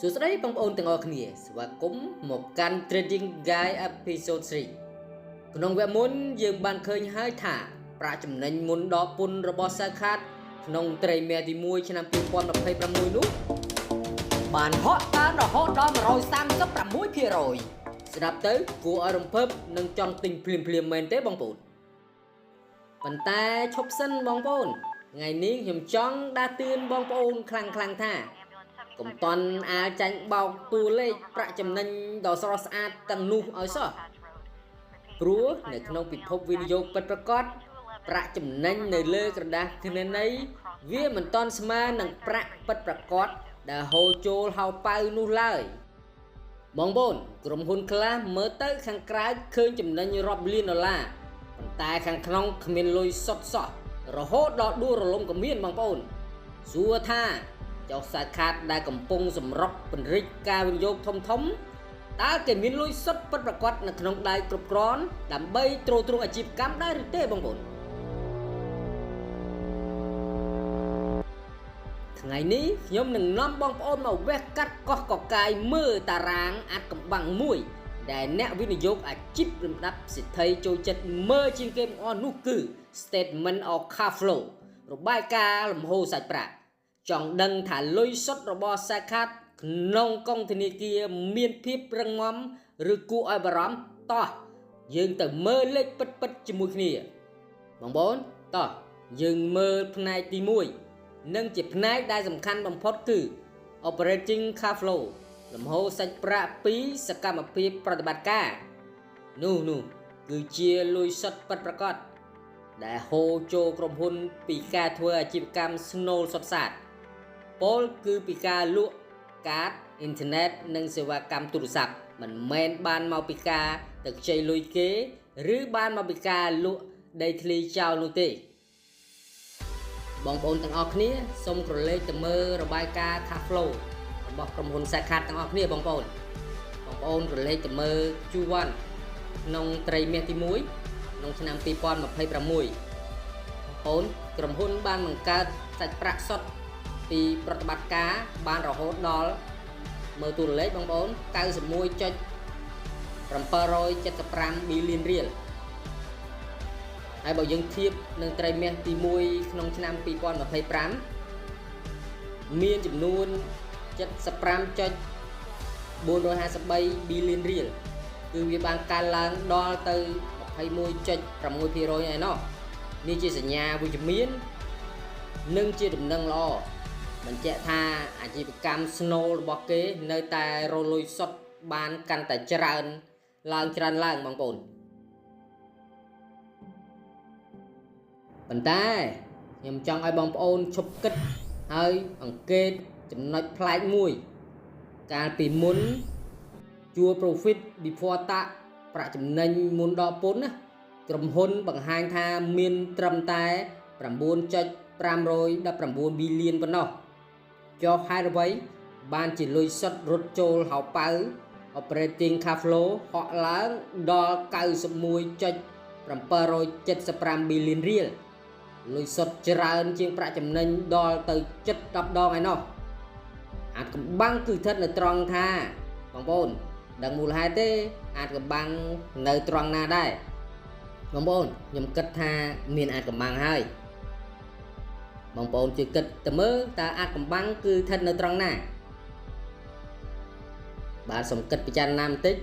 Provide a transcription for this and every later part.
សួស្តីបងប្អូនទាំងអស់គ្នាស្វាគមន៍មកកាន់ Trading Guide Episode 3ក្នុងវគ្គមុនយើងបានឃើញហើយថាប្រាក់ចំណេញមុនដកពន្ធរបស់សាខាតក្នុងត្រីមាសទី1ឆ្នាំ2026នោះបានហក់កើនរហូតដល់ 136% ស្ដាប់ទៅគួរឲ្យរំភើបនិងចង់ទិញភ្លាមៗមែនទេបងប្អូនប៉ុន្តែឈប់សិនបងប្អូនថ្ងៃនេះខ្ញុំចង់ដាស់តឿនបងប្អូនខ្លាំងៗថាកុំតន់អាលចាញ់បោកតួលេខប្រាក់ចំណេញដ៏ស្រស់ស្អាតទាំងនោះឲ្យសោះព្រោះនៅក្នុងពិភពវិនិយោគពិតប្រាកដប្រាក់ចំណេញនៅលើក្រដាសគណនេយ្យវាមិនតន់ស្មើនឹងប្រាក់ពិតប្រាកដដែលហូរចូលហៅប៉ៅនោះឡើយបងប្អូនក្រុមហ៊ុនខ្លះមើលទៅខាងក្រៅឃើញចំណេញរាប់លានដុល្លារប៉ុន្តែខាងក្នុងគ្មានលុយសុទ្ធសោះរហូតដល់ដួលរលំក៏មានបងប្អូនសួរថាចុះសាខាតដែលកំពុងសម្រុកពង្រីកការវិនិយោគធំតើគេមានលុយសុទ្ធពិតប្រាកដនៅក្នុងដៃគ្រប់គ្រាន់ដើម្បីទ្រទ្រង់អាជីវកម្មដែរឬទេបងប្អូនថ្ងៃនេះខ្ញុំនឹងនាំបងប្អូនមកវះកាត់កោះកកាយមើលតារាងអាត់កំបាំងមួយដែលអ្នកវិនិយោគអាជីពលំដាប់សិទ្ធិចូលចិត្តមើលជាងគេបង្អស់នោះគឺ Statement of Cash Flow របាយការណ៍លំហូរសាច់ប្រាក់ចង់ដឹងថាលុយសុទ្ធរបស់សាខាតក្នុងកងធនាគារមានភាពរឹងមាំឬគួរឲ្យបារម្ភតោះយើងទៅមើលលេខពិតជាមួយគ្នាបងប្អូនតោះយើងមើលផ្នែកទី1និងជាផ្នែកដែលសំខាន់បំផុតគឺ Operating Cash Flow លំហូរសាច់ប្រាក់ពីសកម្មភាពប្រតិបត្តិការនោះគឺជាលុយសុទ្ធពិតប្រាកដដែលហូរចូលក្រុមហ៊ុនពីការធ្វើអាជីវកម្មស្នូលសុទ្ធសាធពលគឺពីការលក់កាតអ៊ីនធឺណិតនិងសេវាកម្មទូរស័ព្ទមិនមែនបានមកពីការទៅខ្ចីលុយគេឬបានមកពីការលក់ដីធ្លីចោលនោះទេបងប្អូនទាំងអស់គ្នាសូមក្រឡេកទៅមើលរបាយការណ៍ Cash Flow របស់ក្រុមហ៊ុនសាខាតទាំងអស់គ្នាបងប្អូនក្រឡេកទៅមើល Q1 ក្នុងត្រីមាសទី1ក្នុងឆ្នាំ2026បងប្អូនក្រុមហ៊ុនបានបង្កើតសាច់ប្រាក់សុទ្ធពីប្រតិបត្តិការបានរហូតដល់មើលតួលេខបងប្អូន 91.775 ប៊ីលានរៀលហើយបើយើងធៀបនឹងត្រីមាសទី1ក្នុងឆ្នាំ2025មានចំនួន 75.453 ប៊ីលានរៀលគឺវាបានកើនឡើងដល់ទៅ 21.6% ឯណោះនេះជាសញ្ញាវិជ្ជមាននិងជាដំណឹងល្អបញ្ជាក់ថាអាជីវកម្មស្នូលរបស់គេនៅតែរលុយសុទ្ធបានកាន់តែច្រើនឡើងបងប្អូនប៉ុន្តែខ្ញុំចង់ឲ្យបងប្អូនឈប់គិតហើយអង្កេតចំណុចប្លែកមួយកាលពីមុនជួល Profit Before Tax ប្រាក់ចំណេញមុនដកពន្ធណាក្រុមហ៊ុនបង្ហាញថាមានត្រឹមតែ 9.519 ប៊ីលានប៉ុណ្ណោះចុះហេតុអ្វីបានជាលុយសុទ្ធរត់ចូលហៅប៉ៅ Operating Cash Flow ហក់ឡើងដល់ 91.775 ប៊ីលានរៀលលុយសុទ្ធច្រើនជាងប្រាក់ចំណេញដល់ទៅជិត10ដងឯណោះអាចកំបាំងគឺស្ថិតនៅត្រង់ថាបងប្អូនដឹងមូលហេតុទេអាចកំបាំងនៅត្រង់ណាដែរបងប្អូនខ្ញុំគិតថាមានអាចកំបាំងហើយបងប្អូនជួយគិតទៅមើលតើអាចកំបាំងគឺស្ថិតនៅត្រង់ណាបាទសូមគិតពិចារណាបន្តិច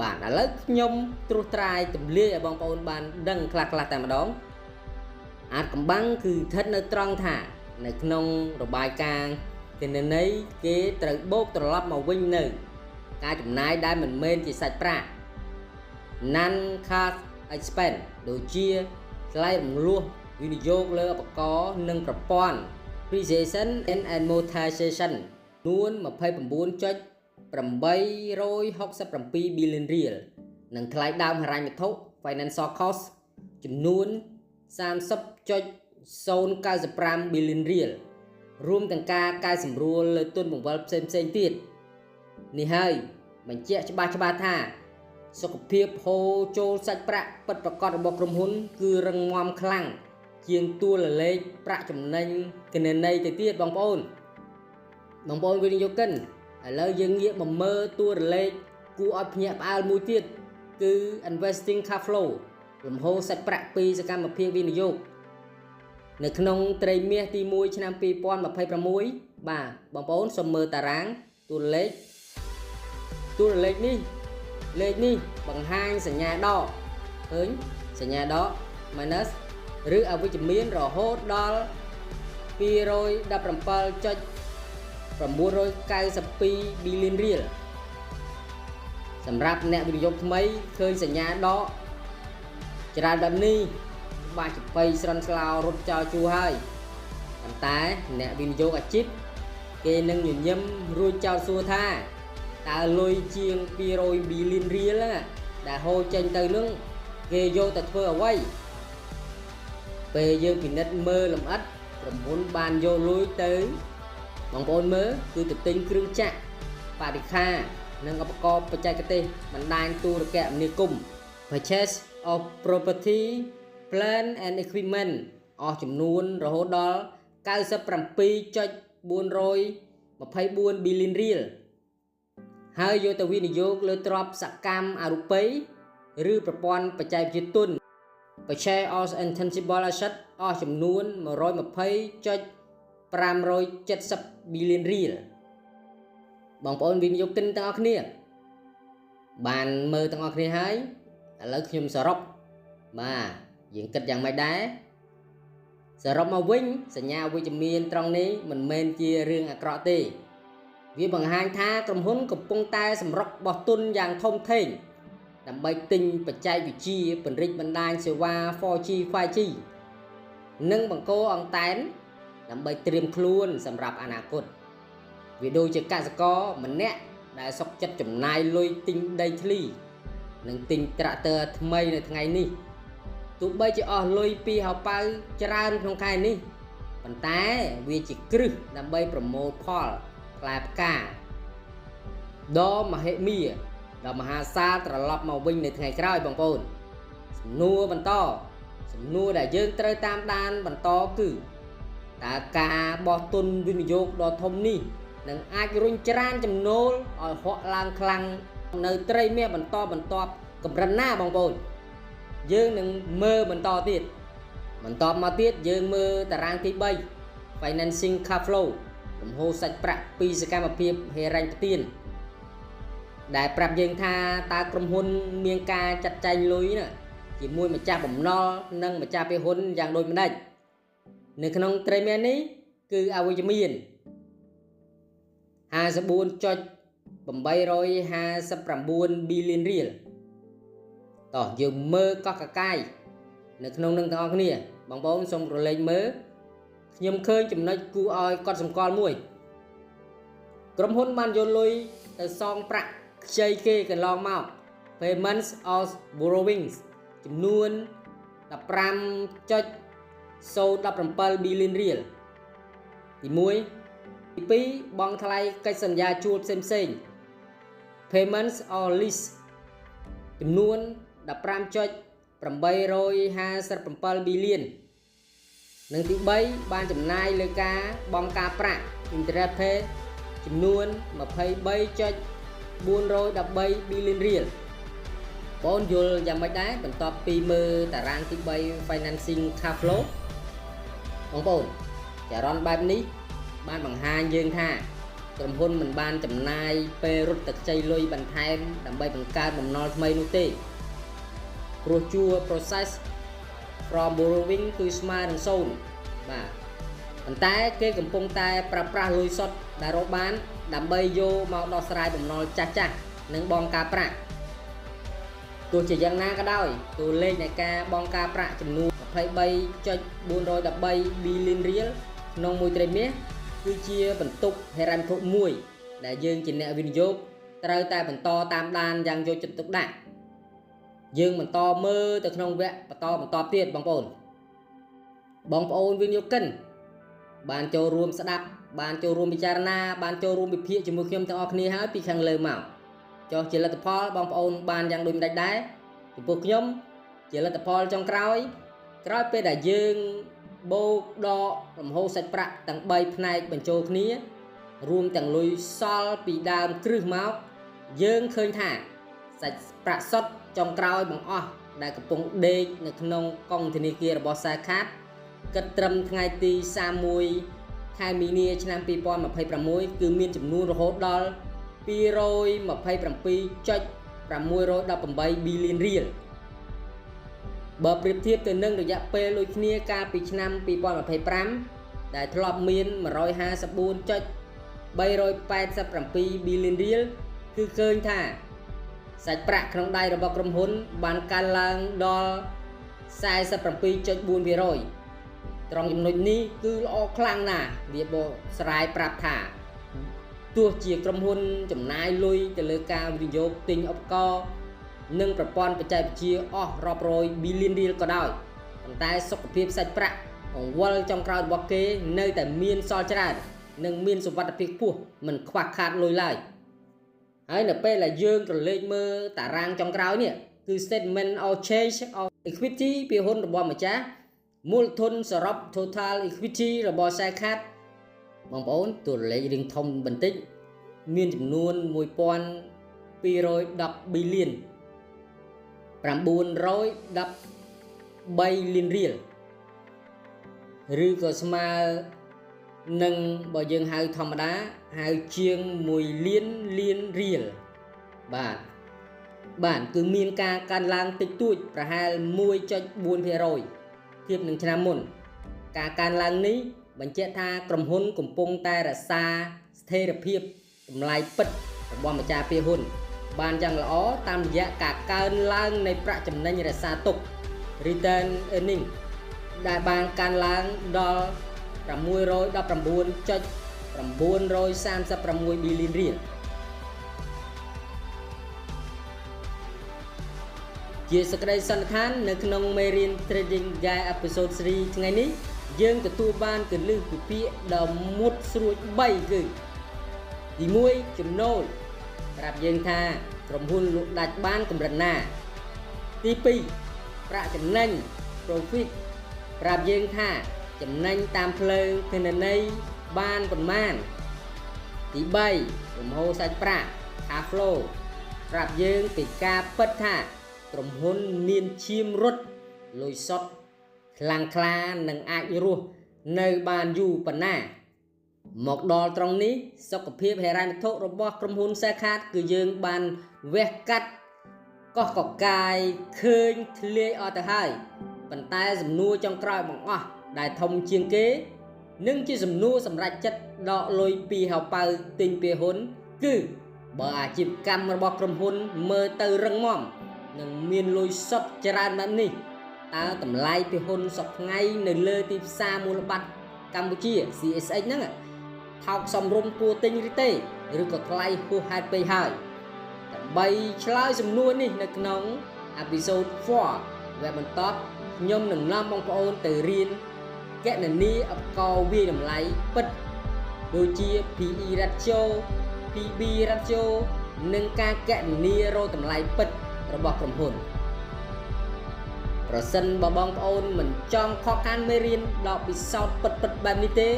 បាទឥឡូវខ្ញុំត្រួសត្រាយទម្លាយឲ្យបងប្អូនបានដឹងខ្លះតែម្ដងអាចកំបាំងគឺស្ថិតនៅត្រង់ថានៅក្នុងរបាយការណ៍គណនេយ្យគេត្រូវបូកត្រឡប់មកវិញនៅការចំណាយដែលមិនមែនជាសាច់ប្រាក់ non cash expense ដូចជាថ្លៃរំលោះវិនិយោគលើឧបករណ៍និងប្រព័ន្ធ depreciation and amortization នួន 29.867 ប៊ីលានរៀលនិងថ្លៃដើមហិរញ្ញវត្ថុ financial cost ចំនួន 30.095 ប៊ីលានរៀលរួមទាំងការកែសម្រួលលើទុនបង្វិលផ្សេងទៀតនេះហើយបញ្ជាក់ច្បាស់ថាសុខភាពហូរចូលសាច់ប្រាក់ពិតប្រាកដរបស់ក្រុមហ៊ុនគឺរឹងមាំខ្លាំងជាងតួលេខប្រាក់ចំណេញគណនេយ្យទៅទៀតបងប្អូន បងប្អូនវិនិយោគិនឥឡូវយើងងាកមកមើលតួរលេខគួរឲ្យភ្ញាក់ផ្អើលមួយទៀតគឺ investing cash flow លំហូរសាច់ប្រាក់ពីសកម្មភាពវិនិយោគនៅក្នុងត្រីមាសទី1ឆ្នាំ2026បាទបងប្អូនសូមមើលតារាងតួរលេខនេះលេខនេះបង្ហាញសញ្ញាដកឃើញសញ្ញាដក minus ឬអវិជ្ជមានរហូតដល់ 217.992 billionរៀលសម្រាប់អ្នកវិនិយោគថ្មីឃើញសញ្ញាដកច្រើនបែបនេះបាច់ជ័យស្រន់ស្លោរត់ចោលជួរហើយប៉ុន្តែអ្នកវិនិយោគអាជីពគេនឹងញញឹមរួចចោលសួរថាតើលុយជាង200 billionរៀលដែលហូរចេញទៅនឹងគេយកទៅធ្វើអ្វីពេលយើងពិនិត្យមើលលម្អិតក្រុមហ៊ុនបានយកលុយទៅបងប្អូនមើលគឺទៅទិញគ្រឿងចក្របរិក្ខារនិងឧបករណ៍បច្ចេកទេសបណ្ដាញទូរគមនាគមន៍ purchase of property plant and equipment អស់ចំនួនរហូតដល់ 97.424 billionរៀលហើយយកទៅវិនិយោគលើទ្រព្យសកម្មអរូបីឬប្រព័ន្ធបច្ចេកវិទ្យាទុន Purchase of intangible asset អស់ចំនួន 120.570 billionរៀលបងប្អូនវិនិយោគិនទាំងអស់គ្នាបានមើលទាំងអស់គ្នាហើយឥឡូវខ្ញុំសរុបបាទយើងគិតយ៉ាងម៉េចដែរសរុបមកវិញសញ្ញាវិជ្ជមានត្រង់នេះមិនមែនជារឿងអាក្រក់ទេវាបង្ហាញថាក្រុមហ៊ុនកំពុងតែសម្រុកបោះទុនយ៉ាងធំធេងដើម្បីទិញបច្ចេកវិទ្យាពង្រីកបណ្ដាញសេវា 4G 5G និងបង្កអង្តែនដើម្បីត្រៀមខ្លួនសម្រាប់អនាគតវាដូចជាកសិករម្នាក់ដែលសុខចិត្តចំណាយលុយទិញដីធ្លីនិងទិញត្រាក់ទ័រថ្មីនៅថ្ងៃនេះទោះបីជាអស់លុយពីហោប៉ៅច្រើនក្នុងខែនេះប៉ុន្តែវាជាគ្រឹះដើម្បីប្រមូលផលផ្លែផ្កាដ៏មហិមាដ៏មហាសាលត្រឡប់មកវិញនៅថ្ងៃក្រោយបងប្អូនសំណួរដែលយើងត្រូវតាមដានបន្តគឺតើការបោះទុនវិនិយោគដ៏ធំនេះនឹងអាចរុញច្រានចំណូលឲ្យហក់ឡើងខ្លាំងនៅត្រីមាសបន្តកម្រិតណាបងប្អូនយើងនឹងមើលបន្តទៀតមកទៀតយើងមើលតារាងទី3 financing cash flow លំហូរសាច់ប្រាក់ពីសកម្មភាពហិរញ្ញប្បទានដែលប្រាប់យើងថាតើក្រុមហ៊ុនមានការចាត់ចែងលុយណាជាមួយម្ចាស់បំណុលនិងម្ចាស់ភាគហ៊ុនយ៉ាងដូចម្ដេចនៅក្នុងត្រីមាសនេះគឺអវិជ្ជមាន 54.859 billionរៀលតោះយើងមើលកោះកកាយនៅក្នុងនឹងទាំងអស់គ្នាបងប្អូនសូមរលែងមើលខ្ញុំឃើញចំណុចគួរឲ្យកត់សម្គាល់មួយក្រុមហ៊ុនបានយកលុយទៅសងប្រាក់ខ្ចីគេកន្លងមក payments of borrowings ចំនួន 15.017 billionរៀលទី1ទី2បង់ថ្លៃកិច្ចសន្យាជួលផ្សេង payments or lease ចំនួន 15.857 billion និងទី3បានចំណាយលើការបង់ការប្រាក់ interest paid ចំនួន 23.413 billionរៀលបងយល់យ៉ាងម៉េចដែរបន្ទាប់ពីមើលតារាងទី3 financing cash flow បងប្អូនចរន្តបែបនេះបានបង្ហាញយើងថាក្រុមហ៊ុនមិនបានចំណាយពេលរត់ទៅខ្ចីលុយបន្ថែមដើម្បីបង្កើតបំណុលថ្មីនោះទេព្រោះជួរ process from borrowing គឺស្មើនឹង0បាទប៉ុន្តែគេកំពុងតែប្រើប្រាស់លុយសុទ្ធដែលរកបានដើម្បីយកមកដោះស្រាយបំណុលចាស់និងបង់ការប្រាក់ទោះជាយ៉ាងណាក៏ដោយតួលេខនៃការបង់ការប្រាក់ចំនួន 23.413 billionរៀលក្នុងមួយត្រីមាសគឺជាបន្ទុកហិរញ្ញវត្ថុមួយដែលយើងជាអ្នកវិនិយោគត្រូវតែបន្តតាមដានយ៉ាងយកចិត្តទុកដាក់យើងបន្តមើលទៅក្នុងវគ្គបន្តទៀតបងប្អូនវិនិយោគិនបានចូលរួមស្ដាប់បានចូលរួមពិចារណាបានចូលរួមវិភាគជាមួយខ្ញុំទាំងអស់គ្នាហើយពីខាងលើមកចុះជាលទ្ធផលបងប្អូនបានយ៉ាងដូចម្ដេចដែរចំពោះខ្ញុំជាលទ្ធផលចុងក្រោយពេលដែលយើងបូកដកលំហូរសាច់ប្រាក់ទាំង3ផ្នែកបញ្ចូលគ្នា រួមទាំងលុយសល់ពីដើមគ្រឹះមកយើងឃើញថាសាច់ប្រាក់សុទ្ធចុងក្រោយបង្អស់ដែលកំពុងដេកនៅក្នុងកងធនាគាររបស់ Sakat គិតត្រឹមថ្ងៃទី31 ខែមីនាឆ្នាំ2026គឺមានចំនួនរហូតដល់ 227.618 bílionរៀលបើប្រៀបធៀបទៅនឹងរយៈពេលដូចគ្នាកាលពីឆ្នាំ2025ដែលធ្លាប់មាន 154.387 bílionរៀលគឺឃើញថាសាច់ប្រាក់ក្នុងដៃរបស់ក្រុមហ៊ុនបានកើនឡើងដល់ 47.4% ត្រង់ចំណុចនេះគឺល្អខ្លាំងណាស់វាបកស្រាយប្រាប់ថាទោះជាក្រុមហ៊ុនចំណាយលុយទៅលើការវិនិយោគទិញឧបករណ៍និងប្រព័ន្ធបច្ចេកវិទ្យាអស់រាប់រយ bílionរៀលក៏ដោយប៉ុន្តែសុខភាពសាច់ប្រាក់កង្វល់ចុងក្រោយរបស់គេនៅតែមានសល់ច្រើននិងមានសុវត្ថិភាពខ្ពស់មិនខ្វះខាតលុយឡើយហើយនៅពេលដែលយើងក្រឡេកមើលតារាងចុងក្រោយនេះគឺ statement of change of equity ពីហ៊ុនរបស់ម្ចាស់មូលធនសរុប total equity របស់ Sakat បងប្អូនតួលេខរៀងធំបន្តិចមានចំនួន 1210 billion 913 lakhរៀលឬក៏ស្មើនឹងបើយើងហៅធម្មតាហៅជាង1លានរៀលបាទគឺមានការកើនឡើងតិចតួចប្រហែល 1.4% ធៀបនឹងឆ្នាំមុនការកើនឡើងនេះបញ្ជាក់ថាក្រុមហ៊ុនកំពុងតែរក្សាស្ថិរភាពតម្លៃពិតរបស់ម្ចាស់ពាក្យហ៊ុនបានយ៉ាងល្អតាមរយៈការកើនឡើងនៃប្រាក់ចំណេញរក្សាទុក return earning ដែលបានកើនឡើងដល់ 619.936 bílionរៀលជាសេចក្តីសន្និដ្ឋាននៅក្នុងមេរៀន Trading Guide Episode 3 ថ្ងៃនេះយើងទទួលបានគន្លឹះពីពាក្យដ៏មុតស្រួច3គឺទី1ចំណូលប្រាប់យើងថាក្រុមហ៊ុនលក់ដាច់បានកម្រិតណាទី2ប្រាក់ចំណេញ profit ប្រាប់យើងថាចំណេញតាមផ្លូវទិន្នន័យបានប៉ុន្មានទី3លំហូរសាច់ប្រាក់ cash flow ប្រាប់យើងពីការពិតថាក្រុមហ៊ុនមានឈាមរត់លុយសុទ្ធខ្លាំងក្លានិងអាចរស់នៅបានយូរប៉ុណ្ណាមកដល់ត្រង់នេះសុខភាពហិរញ្ញវត្ថុរបស់ក្រុមហ៊ុន Sakat គឺយើងបានវះកាត់កោះកកាយឃើញធ្លាយអស់ទៅហើយប៉ុន្តែសំណួរចុងក្រោយបង្អស់ដែលធំជាងគេនិងជាសំណួរសម្រាប់ចិត្តដកលុយពីហៅប៉ៅទិញពាក្យហ៊ុនគឺបើអាជីវកម្មរបស់ក្រុមហ៊ុនមើលទៅរឹងមាំនិងមានលុយសុទ្ធច្រើនបែបនេះតើតម្លៃពាក្យហ៊ុនសប្តាហ៍នៅលើទីផ្សារមូលបត្រកម្ពុជា CSX ហ្នឹងថោកសមរម្យគួរទិញឬទេឬក៏ថ្លៃហួសហេតុពេកហើយដើម្បីឆ្លើយសំណួរនេះនៅក្នុង episode 4 web បន្តខ្ញុំនឹងនាំបងប្អូនទៅរៀនគណនាឧបករណ៍វាយតម្លៃពិតដូចជា PE ratio PB ratio និងការគណនារកតម្លៃពិតរបស់ក្រុមហ៊ុនប្រសិនបើបងប្អូនមិនចង់ខកខានមេរៀនដ៏ពិសោធន៍ពិតបែបនេះទេ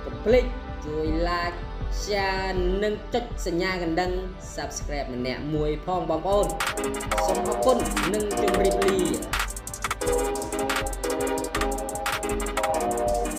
កុំភ្លេចជួយ like share និងចុចសញ្ញាកណ្ដឹង subscribe ម្នាក់មួយផងបងប្អូនសូមអរគុណនិងជម្រាបលា